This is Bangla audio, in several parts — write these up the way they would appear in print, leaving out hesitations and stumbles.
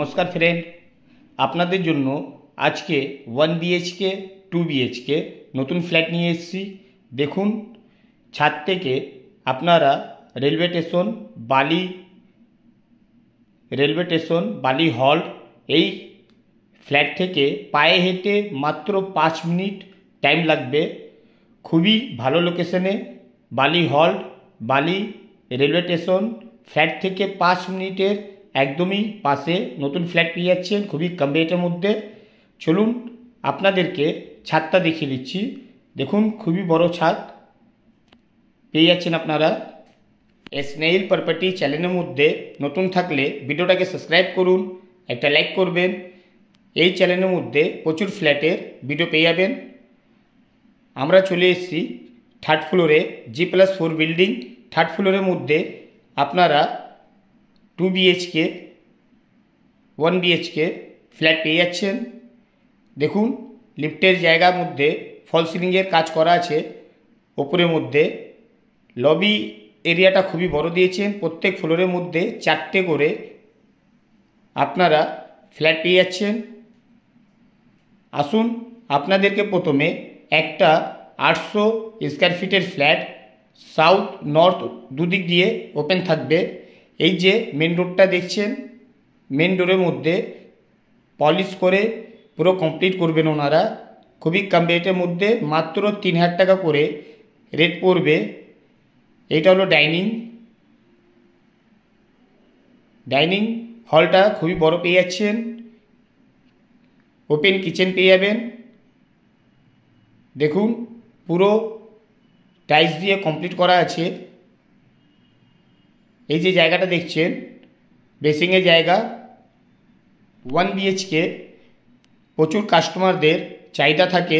নমস্কার ফ্রেন্ড, আপনাদের জন্য আজকে 1 বিএইচকে 2 বিএইচকে নতুন ফ্ল্যাট নিয়ে এসেছি। দেখুন, ছাদ থেকে আপনারা রেলওয়ে স্টেশন বালি হল এই ফ্ল্যাট থেকে পায়ে হেঁটে মাত্র 5 মিনিট টাইম লাগবে। খুবই ভালো লোকেশনে বালি হল, বালি রেলওয়ে স্টেশন ফ্ল্যাট থেকে 5 মিনিটের একদমই পাশে নতুন ফ্ল্যাট পেয়ে যাচ্ছেন খুবই কম রেটের মধ্যে। চলুন আপনাদেরকে ছাদটা দেখিয়ে দিচ্ছি। দেখুন, খুবই বড় ছাদ পেয়ে যাচ্ছেন আপনারা। স্নেইল প্রপার্টি চ্যানেলের মধ্যে নতুন থাকলে ভিডিওটাকে সাবস্ক্রাইব করুন, একটা লাইক করবেন। এই চ্যানেলের মধ্যে প্রচুর ফ্ল্যাটের ভিডিও পেয়ে যাবেন। আমরা চলে এসেছি থার্ড ফ্লোরে, G+4 বিল্ডিং। থার্ড ফ্লোরের মধ্যে আপনারা 2 বিএইচকে 1 বিএইচকে ফ্ল্যাট পেয়ে যাচ্ছেন। দেখুন, লিফটের জায়গার মধ্যে ফল সিলিংয়ের কাজ করা আছে। ওপরের মধ্যে লবি এরিয়াটা খুবই বড় দিয়েছেন। প্রত্যেক ফ্লোরের মধ্যে 4টে করে আপনারা ফ্ল্যাট পেয়ে যাচ্ছেন। আসুন, আপনাদেরকে প্রথমে একটা 800 স্কোয়ার ফিটের ফ্ল্যাট সাউথ নর্থ দুদিক দিয়ে ওপেন থাকবে। এই যে মেন রোডটা দেখছেন, মেন রোডের মধ্যে পলিশ করে পুরো কমপ্লিট করবেন ওনারা। খুবই কম রেটের মধ্যে মাত্র 3000 টাকা করে রেট পড়বে। এটা হলো ডাইনিং হলটা খুবই বড় পেয়ে যাচ্ছেন। ওপেন কিচেন পেয়ে যাবেন। দেখুন, পুরো টাইলস দিয়ে কমপ্লিট করা আছে। এই যে জায়গাটা দেখছেন বেসিংয়ের জায়গা। 1 বিএইচকে প্রচুর কাস্টমারদের চাহিদা থাকে।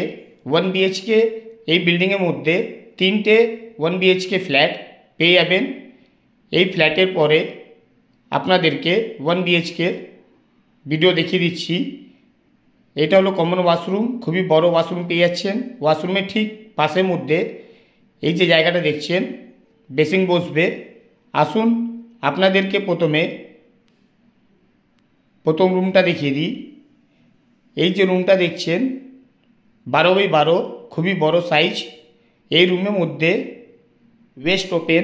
1 বিএইচকে এই বিল্ডিংয়ের মধ্যে 3টে 1 বিএইচকে ফ্ল্যাট পেয়ে যাবেন। এই ফ্ল্যাটের পরে আপনাদেরকে 1 বিএইচকে ভিডিও দেখিয়ে দিচ্ছি। এটা হলো কমন ওয়াশরুম, খুবই বড় ওয়াশরুম পেয়ে যাচ্ছেন। ওয়াশরুমের ঠিক পাশের মধ্যে এই যে জায়গাটা দেখছেন বেসিং বসবে। আসুন, আপনাদেরকে প্রথম রুমটা দেখিয়ে দিই। এই যে রুমটা দেখছেন 12x12, খুবই বড় সাইজ। এই রুমের মধ্যে ওয়েস্ট ওপেন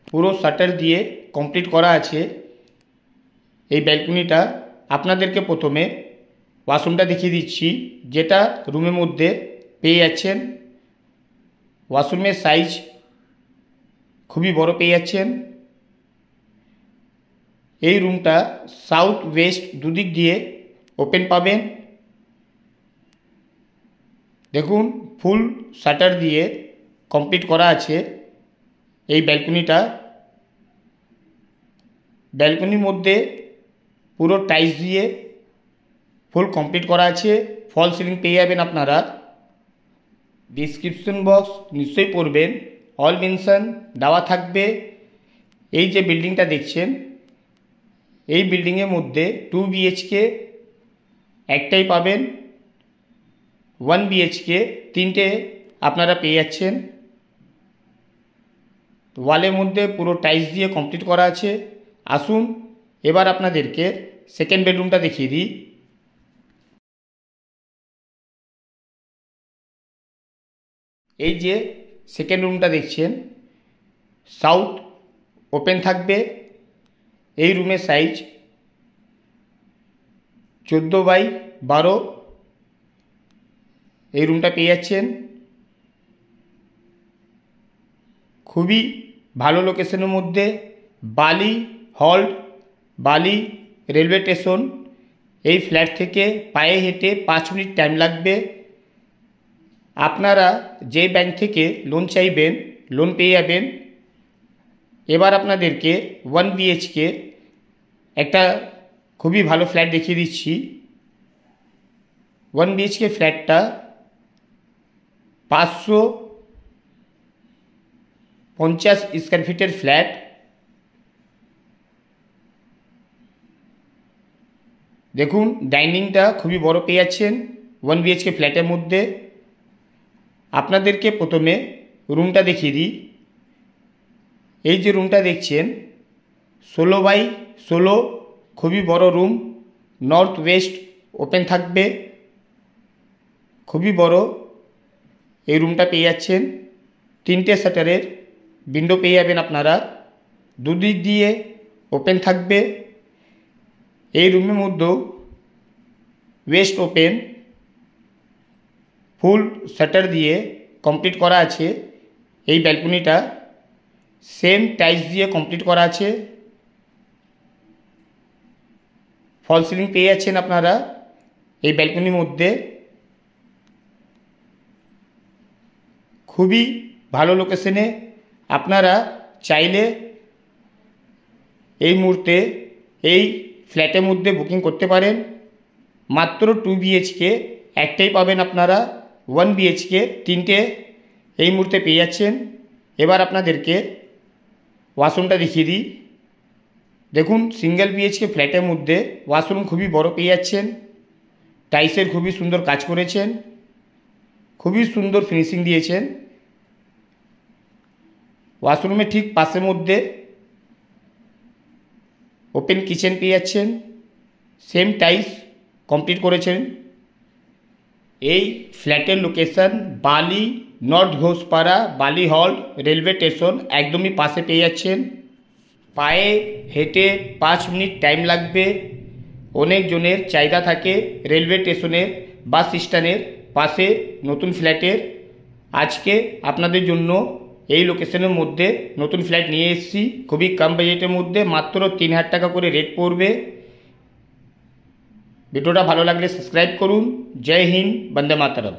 পুরো শাটার দিয়ে কমপ্লিট করা আছে। এই ব্যালকনিটা আপনাদেরকে প্রথমে ওয়াশরুমটা দেখিয়ে দিচ্ছি, যেটা রুমের মধ্যে পেয়ে যাচ্ছেন। ওয়াশরুমের সাইজ খুবই বড় পেয়ে যাচ্ছেন। এই রুমটা সাউথ ওয়েস্ট দুদিক দিয়ে ওপেন পাবেন। দেখুন, ফুল শাটার দিয়ে কমপ্লিট করা আছে এই ব্যালকনিটা। ব্যালকনির মধ্যে পুরো টাইলস দিয়ে ফুল কমপ্লিট করা আছে। ফল সিলিং পেয়ে যাবেন আপনারা। ডিসক্রিপশন বক্স নিশ্চয়ই পড়বেন, অল মেনশন দেওয়া থাকবে। এই যে বিল্ডিংটা দেখছেন, এই বিল্ডিংয়ের মধ্যে 2 বিএইচকে একটাই পাবেন। 1 বিএইচকে 3টে আপনারা পেয়ে যাচ্ছেন। ওয়ালের মধ্যে পুরো টাইলস দিয়ে কমপ্লিট করা আছে। আসুন, এবার আপনাদেরকে সেকেন্ড বেডরুমটা দেখিয়ে দিই। এই যে সেকেন্ড রুমটা দেখছেন সাউথ ওপেন থাকবে। এই রুমের সাইজ 14x12 এই রুমটা পেয়ে যাচ্ছেন। খুবই ভালো লোকেশনের মধ্যে বালি হল্ট, বালি রেলওয়ে স্টেশন। এই ফ্ল্যাট থেকে পায়ে হেঁটে 5 মিনিট টাইম লাগবে। আপনারা যে ব্যাংক থেকে লোন চাইবেন লোন পেয়ে যাবেন। এবার আপনাদেরকে 1 বিএইচকে একটা খুবই ভালো ফ্ল্যাট দেখিয়ে দিচ্ছি। 1 বিএইচকে ফ্ল্যাটটা 550 স্কোয়ার ফিটের ফ্ল্যাট। দেখুন, ডাইনিংটা খুবই বড় পেয়ে যাচ্ছেন 1 বিএইচকে ফ্ল্যাটের মধ্যে। আপনাদেরকে প্রথমে রুমটা দেখিয়ে দিই। এই যে রুমটা দেখছেন 16x16 খুবই বড় রুম, নর্থ ওয়েস্ট ওপেন থাকবে, খুবই বড় এই রুমটা পেয়ে যাচ্ছেন। 3টে শাটারের উইন্ডো পেয়ে যাবেন আপনারা, দুদিক দিয়ে ওপেন থাকবে। এই রুমের মধ্যেও ওয়েস্ট ওপেন ফুল শাটার দিয়ে কমপ্লিট করা আছে। এই ব্যালকনিটা সেম টাইলস দিয়ে কমপ্লিট করা আছে। ফল সিলিং পেয়ে যাচ্ছেন আপনারা এই ব্যালকনির মধ্যে। খুবই ভালো লোকেশনে, আপনারা চাইলে এই মুহূর্তে এই ফ্ল্যাটের মধ্যে বুকিং করতে পারেন। মাত্র 2 বিএইচকে একটাই পাবেন আপনারা, 1 বিএইচকে 3টে এই মুহূর্তে পেয়ে যাচ্ছেন। এবার আপনাদেরকে ওয়াশরুমটা দেখিয়ে দিই। দেখুন, সিঙ্গেল বিএইচকে ফ্ল্যাটের মধ্যে ওয়াশরুম খুবই বড় পেয়ে যাচ্ছেন। টাইলসের খুবই সুন্দর কাজ করেছেন, খুবই সুন্দর ফিনিশিং দিয়েছেন। ওয়াশরুমের ঠিক পাশের মধ্যে ওপেন কিচেন পেয়ে যাচ্ছেন, সেম টাইলস কমপ্লিট করেছেন। এই ফ্ল্যাটের লোকেশন বালি নর্থ ঘোষপাড়া, বালি হল্ট রেলওয়ে স্টেশন একদমই পাশে পেয়ে যাচ্ছেন। পায়ে হেঁটে 5 মিনিট টাইম লাগবে। অনেকজনের চাহিদা থাকে রেলওয়ে স্টেশনের বাস স্ট্যান্ডের পাশে নতুন ফ্ল্যাটের। আজকে আপনাদের জন্য এই লোকেশনের মধ্যে নতুন ফ্ল্যাট নিয়ে এসেছি, খুবই কম বাজেটের মধ্যে, মাত্র 3000 টাকা করে রেট পড়বে। ভিডিওটা ভালো লাগলে সাবস্ক্রাইব করুন। জয় হিন্দ, বন্দে মাতরম।